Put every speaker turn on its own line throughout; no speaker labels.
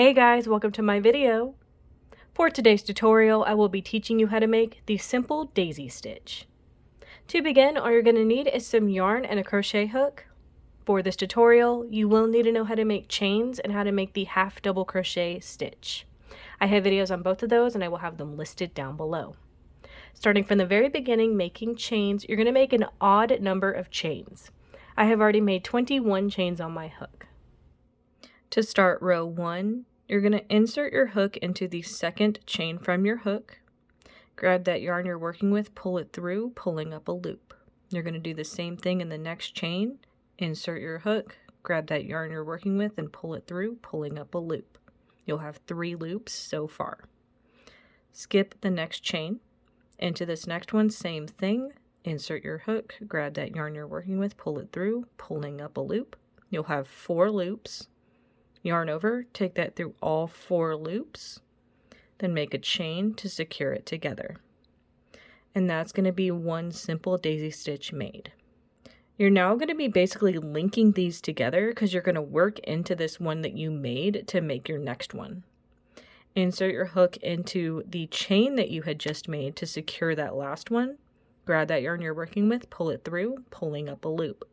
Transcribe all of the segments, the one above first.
Hey guys, welcome to my video. For today's tutorial, I will be teaching you how to make the simple daisy stitch. To begin, all you're going to need is some yarn and a crochet hook. For this tutorial, you will need to know how to make chains and how to make the half double crochet stitch. I have videos on both of those and I will have them listed down below. Starting from the very beginning, making chains, you're going to make an odd number of chains. I have already made 21 chains on my hook. To start row 1, you're going to insert your hook into the second chain from your hook. Grab that yarn you're working with, pull it through, pulling up a loop. You're going to do the same thing in the next chain. Insert your hook, grab that yarn you're working with, and pull it through, pulling up a loop. You'll have 3 loops so far. Skip the next chain. Into this next one, same thing. Insert your hook, grab that yarn you're working with, pull it through, pulling up a loop. You'll have 4 loops. Yarn over, take that through all 4 loops, then make a chain to secure it together. And that's going to be one simple daisy stitch made. You're now going to be basically linking these together because you're going to work into this one that you made to make your next one. Insert your hook into the chain that you had just made to secure that last one. Grab that yarn you're working with, pull it through, pulling up a loop.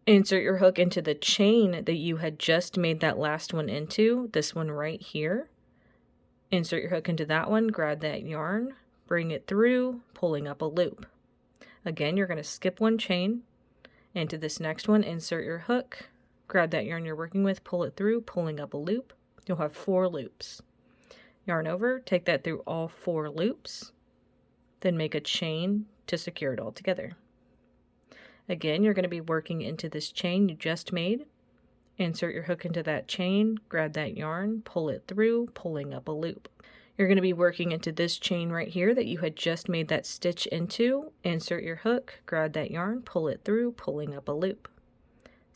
Insert your hook into the chain that you had just made that last one into, this one right here. Insert your hook into that one, grab that yarn, bring it through, pulling up a loop. Again, you're going to skip one chain. Into this next one, insert your hook, grab that yarn you're working with, pull it through, pulling up a loop. You'll have 4 loops. Yarn over, take that through all 4 loops, then make a chain to secure it all together. Again, you're going to be working into this chain you just made. Insert your hook into that chain, grab that yarn, pull it through, pulling up a loop. You're going to be working into this chain right here that you had just made that stitch into. Insert your hook, grab that yarn, pull it through, pulling up a loop.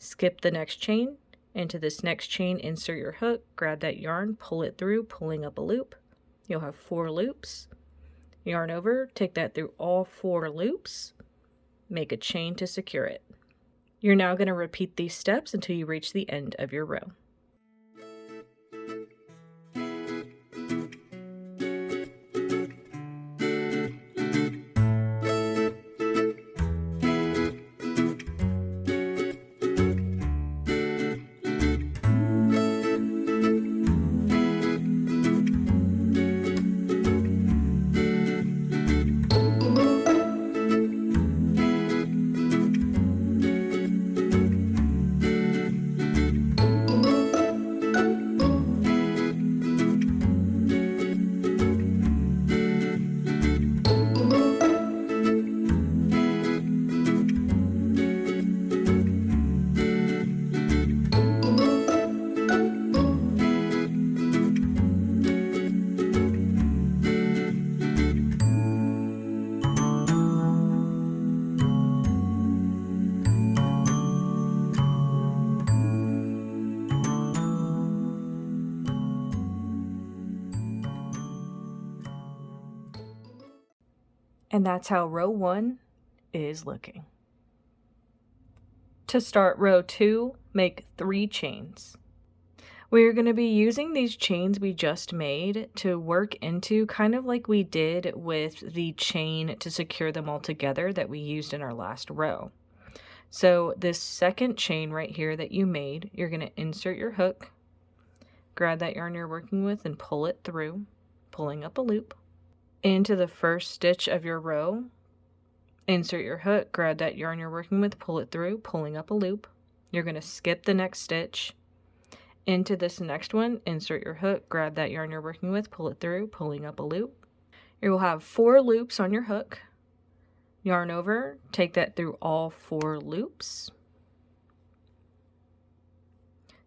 Skip the next chain. Into this next chain, insert your hook, grab that yarn, pull it through, pulling up a loop. You'll have 4 loops. Yarn over, take that through all 4 loops. Make a chain to secure it. You're now going to repeat these steps until you reach the end of your row. And that's how row 1 is looking. To start row 2, make 3 chains. We're going to be using these chains we just made to work into kind of like we did with the chain to secure them all together that we used in our last row. So this second chain right here that you made, you're going to insert your hook, grab that yarn you're working with and pull it through, pulling up a loop. Into the first stitch of your row, insert your hook, grab that yarn you're working with, pull it through, pulling up a loop. You're going to skip the next stitch. Into this next one, insert your hook, grab that yarn you're working with, pull it through, pulling up a loop. You will have 4 loops on your hook. Yarn over, take that through all 4 loops.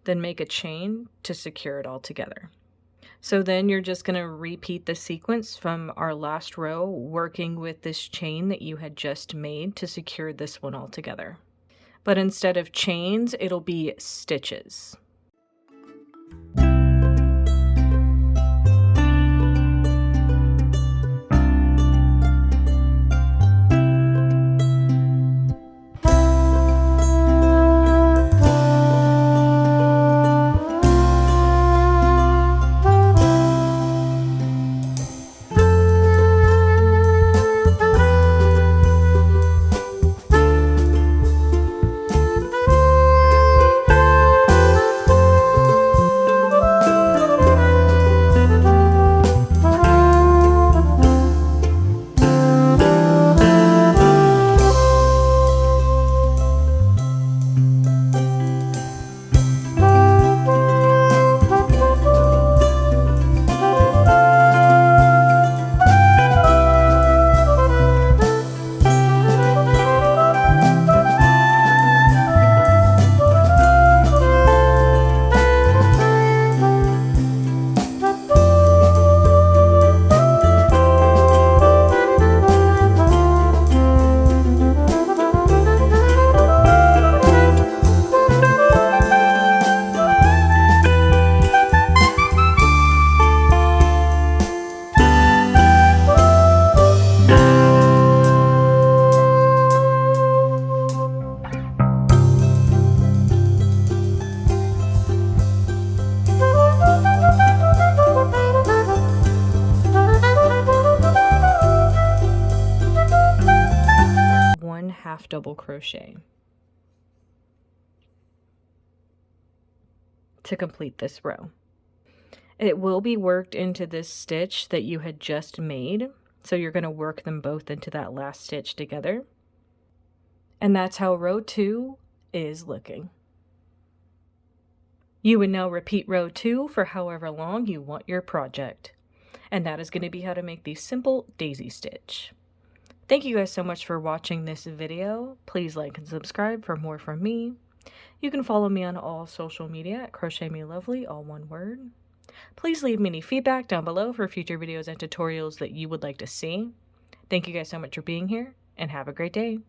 Then make a chain to secure it all together. So then you're just going to repeat the sequence from our last row, working with this chain that you had just made to secure this one all together. But instead of chains, it'll be stitches. single crochet to complete this row. It will be worked into this stitch that you had just made, so you're going to work them both into that last stitch together. And that's how row 2 is looking. You would now repeat row 2 for however long you want your project. And that is going to be how to make the simple daisy stitch. Thank you guys so much for watching this video. Please like and subscribe for more from me. You can follow me on all social media at crochetmelovely, all one word. Please leave me any feedback down below for future videos and tutorials that you would like to see. Thank you guys so much for being here, and have a great day.